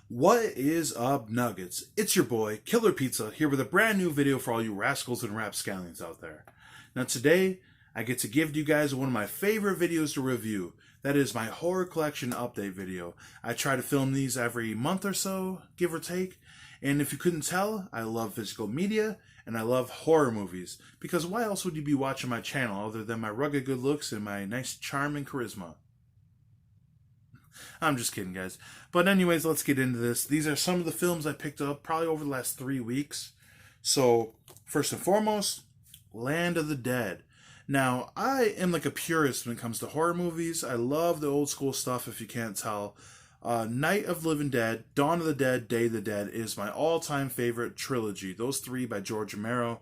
What is up, Nuggets? It's your boy, Killer Pizza, here with a brand new video for all you rascals and rapscallions out there. Now today, I get to give you guys one of my favorite videos to review. That is my horror collection update video. I try to film these every month or so, give or take. And if you couldn't tell, I love physical media and I love horror movies. Because why else would you be watching my channel other than my rugged good looks and my nice charm and charisma? I'm just kidding, guys. But anyways, let's get into this. These are some of the films I picked up probably over the last 3 weeks. So, first and foremost, Land of the Dead. Now, I am like a purist when it comes to horror movies. I love the old school stuff, if you can't tell. Night of the Living Dead, Dawn of the Dead, Day of the Dead is my all-time favorite trilogy. Those three by George Romero.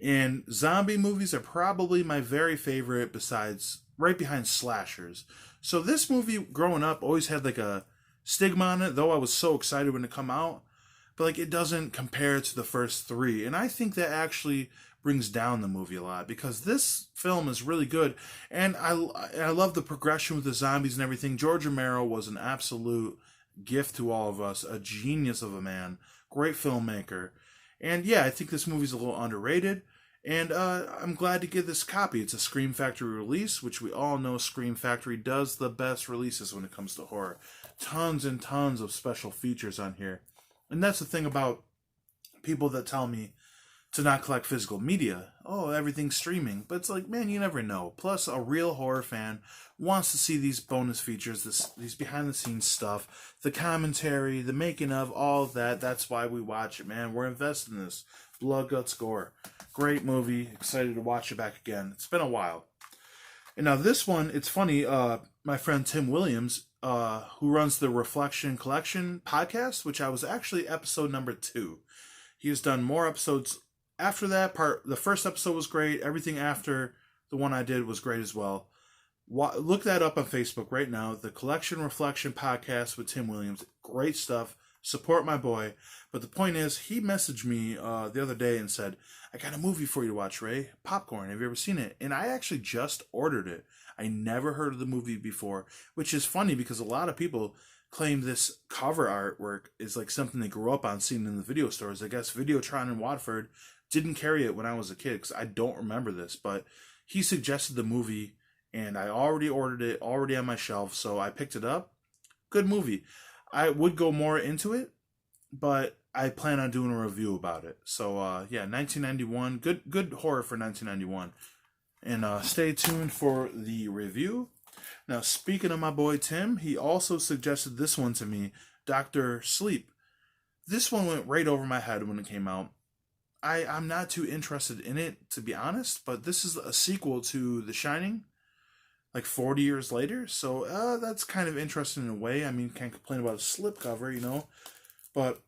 And zombie movies are probably my very favorite besides, right behind slashers. So this movie, growing up, always had like a stigma on it, though I was so excited when it come out. But like it doesn't compare to the first three. And I think that actually brings down the movie a lot because this film is really good. And I love the progression with the zombies and everything. George Romero was an absolute gift to all of us, a genius of a man, great filmmaker. And yeah, I think this movie's a little underrated. And I'm glad to get this copy. It's a Scream Factory release, which we all know Scream Factory does the best releases when it comes to horror. Tons and tons of special features on here. And that's the thing about people that tell me to not collect physical media. Oh, everything's streaming. But it's like, man, you never know. Plus, a real horror fan wants to see these bonus features, these behind-the-scenes stuff, the commentary, the making of, all of that. That's why we watch it, man. We're invested in this. Blood, guts, gore. Great movie. Excited to watch it back again. It's been a while. And now this one, it's funny. My friend Tim Williams, who runs the Reflection Collection podcast, which I was actually episode number 2. He has done more episodes after that part. The first episode was great. Everything after the one I did was great as well. Look that up on Facebook right now. The Collection Reflection podcast with Tim Williams. Great stuff. Support my boy. But the point is, he messaged me the other day and said, I got a movie for you to watch, Ray. Popcorn. Have you ever seen it? And I actually just ordered it. I never heard of the movie before, which is funny because a lot of people claim this cover artwork is like something they grew up on seeing in the video stores. I guess Videotron in Watford didn't carry it when I was a kid because I don't remember this. But he suggested the movie and I already ordered it, already on my shelf. So I picked it up. Good movie. I would go more into it, but I plan on doing a review about it. So, yeah, 1991. Good horror for 1991. And stay tuned for the review. Now, speaking of my boy Tim, he also suggested this one to me, Dr. Sleep. This one went right over my head when it came out. I'm not too interested in it, to be honest, but this is a sequel to The Shining, like 40 years later. So that's kind of interesting in a way. I mean, can't complain about a slipcover, you know. But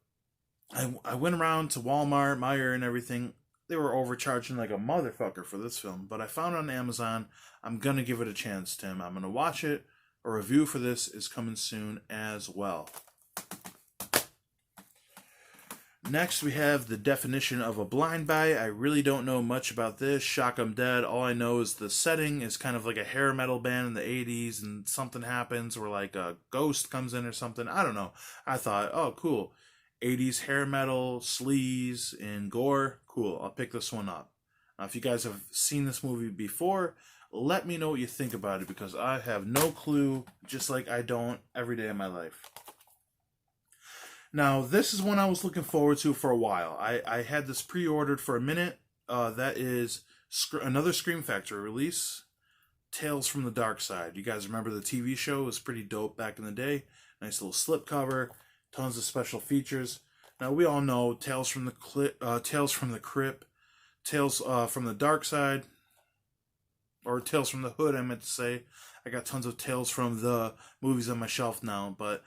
I went around to Walmart, Meijer, and everything. They were overcharging like a motherfucker for this film. But I found it on Amazon. I'm going to give it a chance, Tim. I'm going to watch it. A review for this is coming soon as well. Next, we have the definition of a blind buy. I really don't know much about this. Shock 'em dead. All I know is the setting is kind of like a hair metal band in the 80s, and something happens where like a ghost comes in or something. I don't know. I thought, oh, cool. 80s hair metal, sleaze, and gore. Cool. I'll pick this one up. Now, if you guys have seen this movie before, let me know what you think about it because I have no clue, just like I don't every day of my life. Now, this is one I was looking forward to for a while. I had this pre-ordered for a minute. That is another Scream Factory release, Tales from the Dark Side. You guys remember the TV show? It was pretty dope back in the day. Nice little slipcover, tons of special features. Now, we all know Tales from the Crypt, Tales from the Dark Side, or Tales from the Hood, I meant to say. I got tons of Tales from the movies on my shelf now, but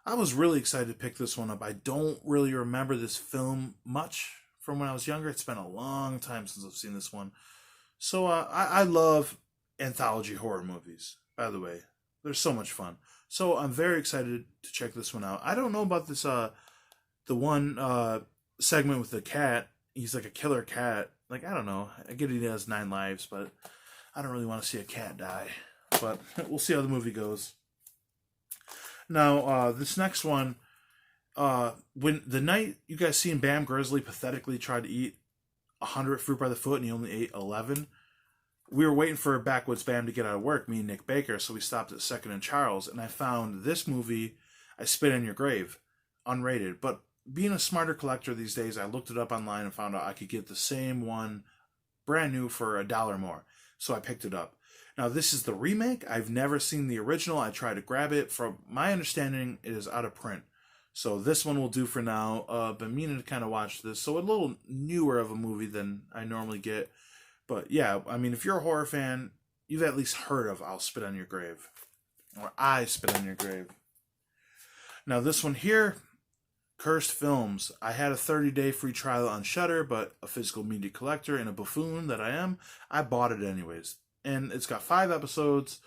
I was really excited to pick this one up. I don't really remember this film much from when I was younger. It's been a long time since I've seen this one. So I love anthology horror movies, by the way. They're so much fun. So I'm very excited to check this one out. I don't know about this, the one segment with the cat. He's like a killer cat. Like, I don't know. I get he has 9 lives, but I don't really want to see a cat die. But we'll see how the movie goes. Now, this next one, When the night you guys seen Bam Grizzly pathetically try to eat 100 fruit by the foot and he only ate 11, we were waiting for Backwoods Bam to get out of work, me and Nick Baker, so we stopped at Second and Charles, and I found this movie, I Spit on Your Grave, unrated. But being a smarter collector these days, I looked it up online and found out I could get the same one brand new for $1 more. So I picked it up. Now, this is the remake. I've never seen the original. I tried to grab it. From my understanding, it is out of print. So this one will do for now. Been meaning to kind of watch this. So a little newer of a movie than I normally get. But yeah, I mean, if you're a horror fan, you've at least heard of I'll Spit on Your Grave. Or I Spit on Your Grave. Now this one here, Cursed Films. I had a 30-day free trial on Shudder, but a physical media collector and a buffoon that I am, I bought it anyways. And it's got 5 episodes.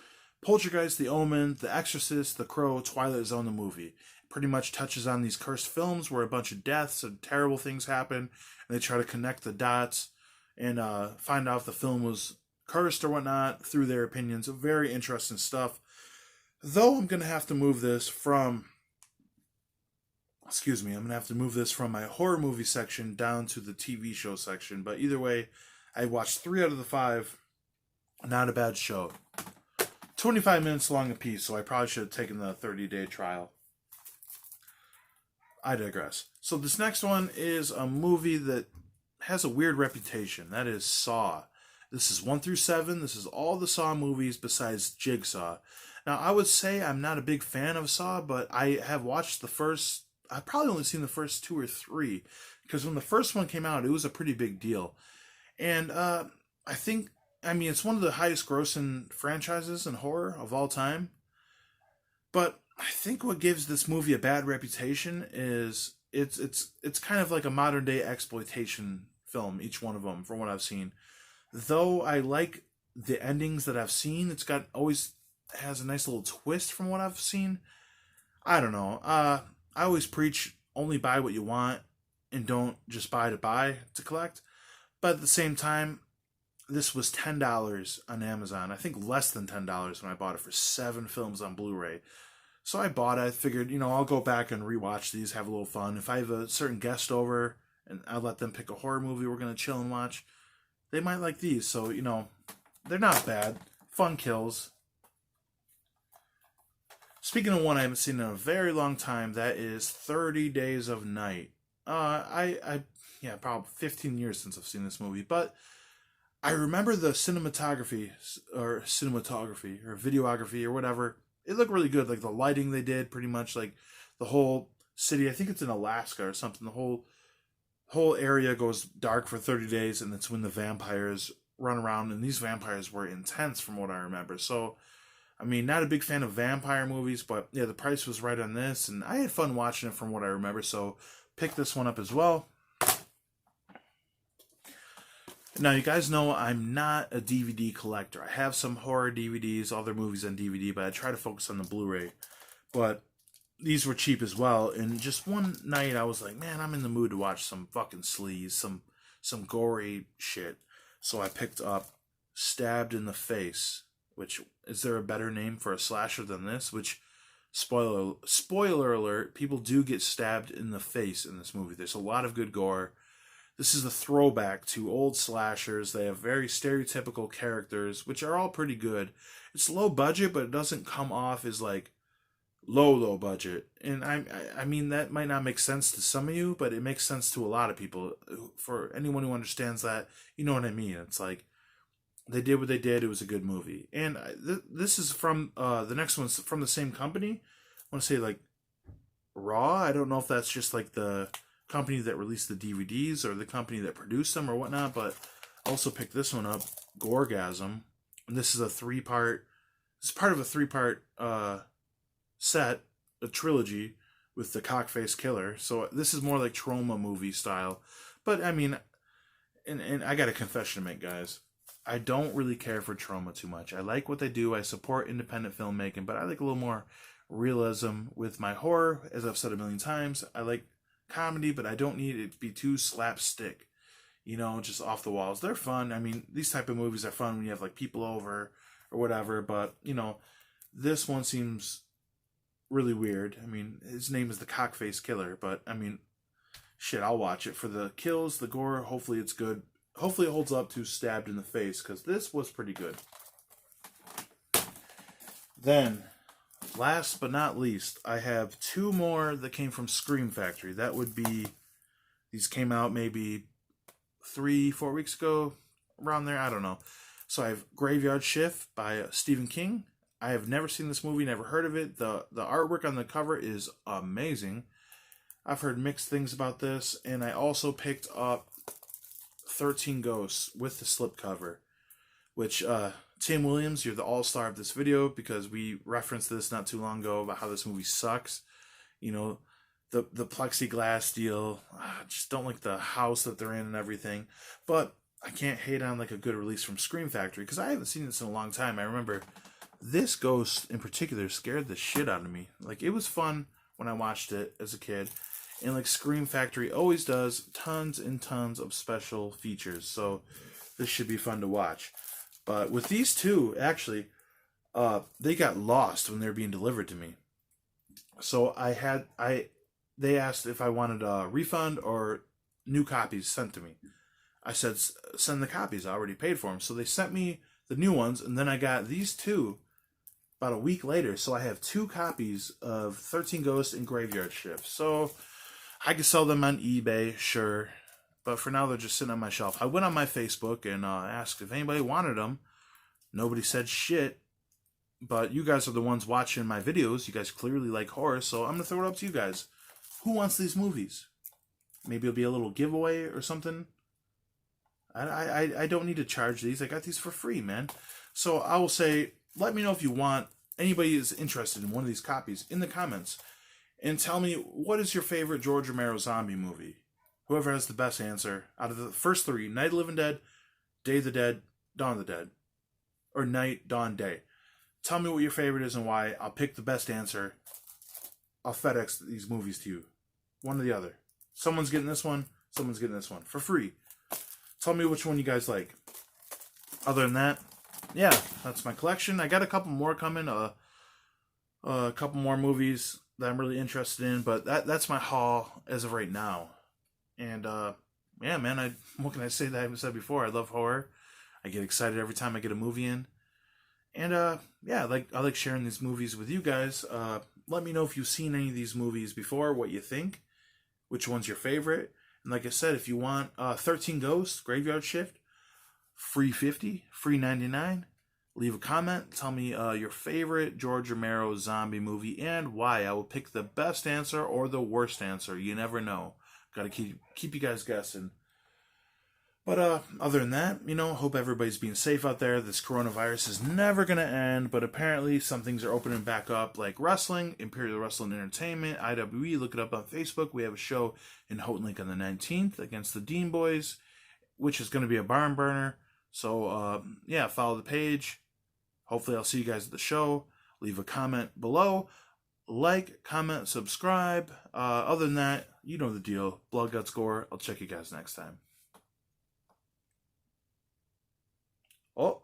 Poltergeist, The Omen, The Exorcist, The Crow, Twilight Zone, the movie. It pretty much touches on these cursed films where a bunch of deaths and terrible things happen, and they try to connect the dots and find out if the film was cursed or whatnot through their opinions. Very interesting stuff. Though I'm going to have to move this from... I'm going to have to move this from my horror movie section down to the TV show section. But either way, I watched 3 out of the 5. Not a bad show. 25 minutes long a piece, so I probably should have taken the 30-day trial. I digress. So this next one is a movie that has a weird reputation. That is Saw. This is 1 through 7. This is all the Saw movies besides Jigsaw. Now, I would say I'm not a big fan of Saw, but I have watched the first... I've probably only seen the first 2 or 3. Because when the first one came out, it was a pretty big deal. And I think... it's one of the highest grossing franchises in horror of all time. But I think what gives this movie a bad reputation is it's kind of like a modern day exploitation film, each one of them, from what I've seen. Though I like the endings that I've seen, it's got always has a nice little twist from what I've seen. I don't know. I always preach only buy what you want and don't just buy to collect. But at the same time, this was $10 on Amazon. I think less than $10 when I bought it for 7 films on Blu-ray. So I bought it. I figured, I'll go back and rewatch these, have a little fun. If I have a certain guest over and I let them pick a horror movie we're going to chill and watch, they might like these. So, they're not bad. Fun kills. Speaking of one I haven't seen in a very long time, that is 30 Days of Night. Probably 15 years since I've seen this movie, but I remember the cinematography or videography or whatever. It looked really good. Like the lighting they did, pretty much like the whole city. I think it's in Alaska or something. The whole area goes dark for 30 days, and that's when the vampires run around. And these vampires were intense from what I remember. So, not a big fan of vampire movies, but yeah, the price was right on this, and I had fun watching it from what I remember. So, pick this one up as well. Now, you guys know I'm not a DVD collector. I have some horror DVDs, other movies on DVD, but I try to focus on the Blu-ray. But these were cheap as well, and just one night I was like, man, I'm in the mood to watch some fucking sleaze, some gory shit. So I picked up Stabbed in the Face, which, is there a better name for a slasher than this? Which, spoiler alert, people do get stabbed in the face in this movie. There's a lot of good gore. This is a throwback to old slashers. They have very stereotypical characters, which are all pretty good. It's low budget, but it doesn't come off as like low budget. And I mean, that might not make sense to some of you, but it makes sense to a lot of people. For anyone who understands that, you know what I mean. It's like, they did what they did. It was a good movie. And this is from, the next one's from the same company. I want to say like Raw. I don't know if that's just like the company that released the DVDs or the company that produced them or whatnot, but I also picked this one up, Gorgasm. And this is a 3-part, it's part of a 3-part set, a trilogy with the Cockface Killer. So this is more like Trauma movie style. But and I got a confession to make, guys. I don't really care for Trauma too much. I like what they do. I support independent filmmaking, but I like a little more realism with my horror. As I've said a million times, I like comedy, but I don't need it to be too slapstick, just off the walls. They're fun. These type of movies are fun when you have like people over or whatever, but this one seems really weird. I mean, his name is the Cockface Killer, but I mean, shit, I'll watch it for the kills, the gore. Hopefully it's good. Hopefully it holds up to Stabbed in the Face, because this was pretty good. Then, last but not least, I have two more that came from Scream Factory. That would be, these came out maybe 3-4 weeks ago, around there, I don't know. So I have Graveyard Shift by Stephen King. I have never seen this movie, never heard of it. The artwork on the cover is amazing. I've heard mixed things about this, and I also picked up 13 Ghosts with the slipcover, which Tim Williams, you're the all-star of this video, because we referenced this not too long ago about how this movie sucks. You know, the plexiglass deal, I just don't like the house that they're in and everything. But I can't hate on like a good release from Scream Factory, because I haven't seen this in a long time. I remember this ghost in particular scared the shit out of me. Like, it was fun when I watched it as a kid. And like Scream Factory always does, tons and tons of special features. So this should be fun to watch. But with these two, actually, they got lost when they were being delivered to me. So they asked if I wanted a refund or new copies sent to me. I said, send the copies. I already paid for them. So they sent me the new ones, and then I got these two about a week later. So I have 2 copies of 13 Ghosts and Graveyard Shift. So I could sell them on eBay, sure. But for now, they're just sitting on my shelf. I went on my Facebook and asked if anybody wanted them. Nobody said shit. But you guys are the ones watching my videos. You guys clearly like horror, so I'm going to throw it up to you guys. Who wants these movies? Maybe it'll be a little giveaway or something. I don't need to charge these. I got these for free, man. So I will say, let me know if you want, anybody is interested in one of these copies in the comments. And tell me, what is your favorite George Romero zombie movie? Whoever has the best answer out of the first 3, Night of the Living Dead, Day of the Dead, Dawn of the Dead. Or Night, Dawn, Day. Tell me what your favorite is and why. I'll pick the best answer. I'll FedEx these movies to you. One or the other. Someone's getting this one, someone's getting this one. For free. Tell me which one you guys like. Other than that, yeah, that's my collection. I got a couple more coming. A couple more movies that I'm really interested in. But that's my haul as of right now. And, yeah, man, what can I say that I haven't said before? I love horror. I get excited every time I get a movie in. And, yeah, I like sharing these movies with you guys. Let me know if you've seen any of these movies before, what you think, which one's your favorite. And like I said, if you want 13 Ghosts, Graveyard Shift, free 50, free 99. Leave a comment. Tell me your favorite George Romero zombie movie and why. I will pick the best answer or the worst answer. You never know. Got to keep you guys guessing. But other than that, hope everybody's being safe out there. This coronavirus is never going to end, but apparently some things are opening back up, like wrestling, Imperial Wrestling Entertainment, IWE. Look it up on Facebook. We have a show in Houghton Lake on the 19th against the Dean Boys, which is going to be a barn burner. So, yeah, follow the page. Hopefully I'll see you guys at the show. Leave a comment below. Like, comment, subscribe. Other than that, you know the deal. Blood, Guts, Gore. I'll check you guys next time. Oh,